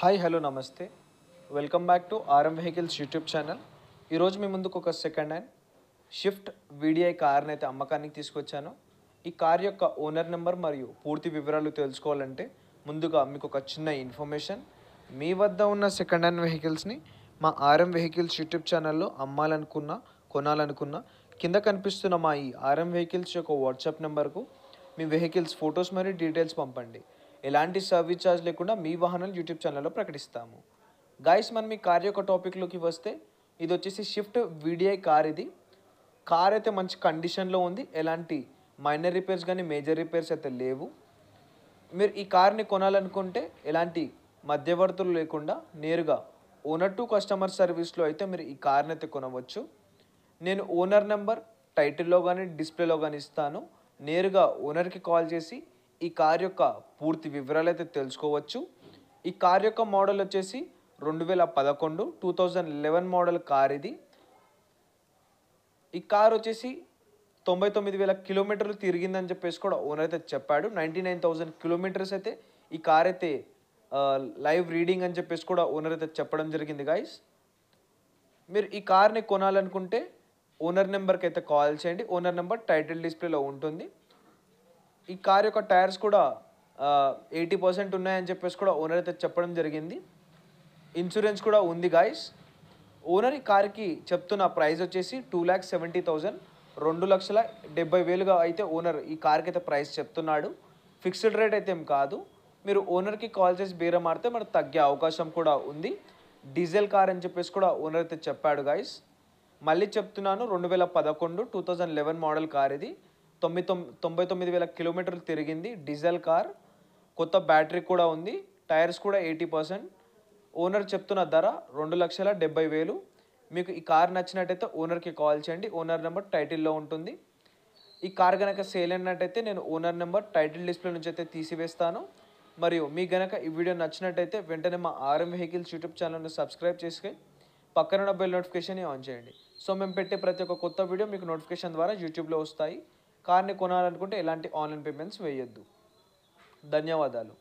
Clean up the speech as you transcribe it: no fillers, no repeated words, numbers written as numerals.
Hi hello నమస్తే welcome back to RM vehicles YouTube channel. ఈరోజు మీ ముందుకు ఒక సెకండ్ హ్యాండ్ షిఫ్ట్ వీడిఐ కార్ని అయితే అమ్మకానికి తీసుకొచ్చాను. ఈ కార్ యొక్క ఓనర్ నెంబర్ మరియు పూర్తి వివరాలు తెలుసుకోవాలంటే ముందుగా మీకు ఒక చిన్న ఇన్ఫర్మేషన్. మీ వద్ద ఉన్న సెకండ్ హ్యాండ్ వెహికల్స్ని మా ఆర్ఎం వెహికల్స్ యూట్యూబ్ ఛానల్లో అమ్మాలనుకున్నా కొనాలనుకున్నా కింద కనిపిస్తున్న మా ఈ ఆర్ఎం వెహికల్స్ యొక్క వాట్సాప్ నెంబర్కు మీ వెహికల్స్ ఫొటోస్ మరియు డీటెయిల్స్ పంపండి. ఎలాంటి సర్వీస్ ఛార్జ్ లేకుండా మీ వాహనాలు యూట్యూబ్ ఛానల్లో ప్రకటిస్తాము. గాయస్, మనం ఈ కార్ యొక్క టాపిక్లోకి వస్తే ఇది వచ్చేసి షిఫ్ట్ వీడిఐ కార్. ఇది కార్ అయితే మంచి కండిషన్లో ఉంది. ఎలాంటి మైనర్ రిపేర్స్ కానీ మేజర్ రిపేర్స్ అయితే లేవు. మీరు ఈ కార్ని కొనాలనుకుంటే ఎలాంటి మధ్యవర్తులు లేకుండా నేరుగా ఓనర్ టు కస్టమర్ సర్వీస్లో అయితే మీరు ఈ కార్ని అయితే కొనవచ్చు. నేను ఓనర్ నెంబర్ టైటిల్లో కానీ డిస్ప్లేలో కానీ ఇస్తాను. నేరుగా ఓనర్కి కాల్ చేసి ఈ కార్ యొక్క పూర్తి వివరాలు అయితే తెలుసుకోవచ్చు. ఈ కార్ యొక్క మోడల్ వచ్చేసి 2011 2011 మోడల్ కార్ ఇది. ఈ కార్ వచ్చేసి 99,000 కిలోమీటర్లు తిరిగిందని చెప్పేసి కూడా ఓనర్ అయితే చెప్పాడు. 99,000 కిలోమీటర్స్ అయితే ఈ కార్ అయితే లైవ్ రీడింగ్ అని చెప్పేసి కూడా ఓనర్ అయితే చెప్పడం జరిగింది. గాయస్, మీరు ఈ కార్ని కొనాలనుకుంటే ఓనర్ నెంబర్కి అయితే కాల్ చేయండి. ఓనర్ నెంబర్ టైటిల్ డిస్ప్లేలో ఉంటుంది. ఈ కార్ యొక్క టైర్స్ కూడా 80% ఉన్నాయని చెప్పేసి కూడా ఓనర్ అయితే చెప్పడం జరిగింది. ఇన్సూరెన్స్ కూడా ఉంది. గాయస్, ఓనర్ ఈ కార్కి చెప్తున్న ప్రైస్ వచ్చేసి 2,70,000 2,70,000గా అయితే ఓనర్ ఈ కార్కి అయితే ప్రైస్ చెప్తున్నాడు. ఫిక్స్డ్ రేట్ అయితే ఏం కాదు. మీరు ఓనర్కి కాల్ చేసి బేరం ఆడితే మనకు తగ్గే అవకాశం కూడా ఉంది. డీజిల్ కార్ అని చెప్పేసి కూడా ఓనర్ అయితే చెప్పాడు. గాయస్, మళ్ళీ చెప్తున్నాను, 2011 2011 మోడల్ కార్ ఇది. 99,000 కిలోమీటర్లు తిరిగింది. డీజిల్ కార్, కొత్త బ్యాటరీ కూడా ఉంది. టైర్స్ కూడా 80%. ఓనర్ చెప్తున్న ధర 2,70,000. మీకు ఈ కార్ నచ్చినట్టయితే ఓనర్కి కాల్ చేయండి. ఓనర్ నెంబర్ టైటిల్లో ఉంటుంది. ఈ కార్ కనుక సేల్ అయినట్టయితే నేను ఓనర్ నెంబర్ టైటిల్ డిస్ప్లే నుంచి అయితే తీసివేస్తాను. మరియు మీకు కనుక ఈ వీడియో నచ్చినట్టయితే వెంటనే మా ఆర్ఎం వెహికల్స్ యూట్యూబ్ ఛానల్ని సబ్స్క్రైబ్ చేసుకొని పక్కన బెల్ నోటిఫికేషన్ ఆన్ చేయండి. సో మేము పెట్టే ప్రతి ఒక్క కొత్త వీడియో మీకు నోటిఫికేషన్ ద్వారా యూట్యూబ్లో వస్తాయి. కార్ని కొనాలనుకుంటే ఎలాంటి ఆన్లైన్ పేమెంట్స్ వేయొద్దు. ధన్యవాదాలు.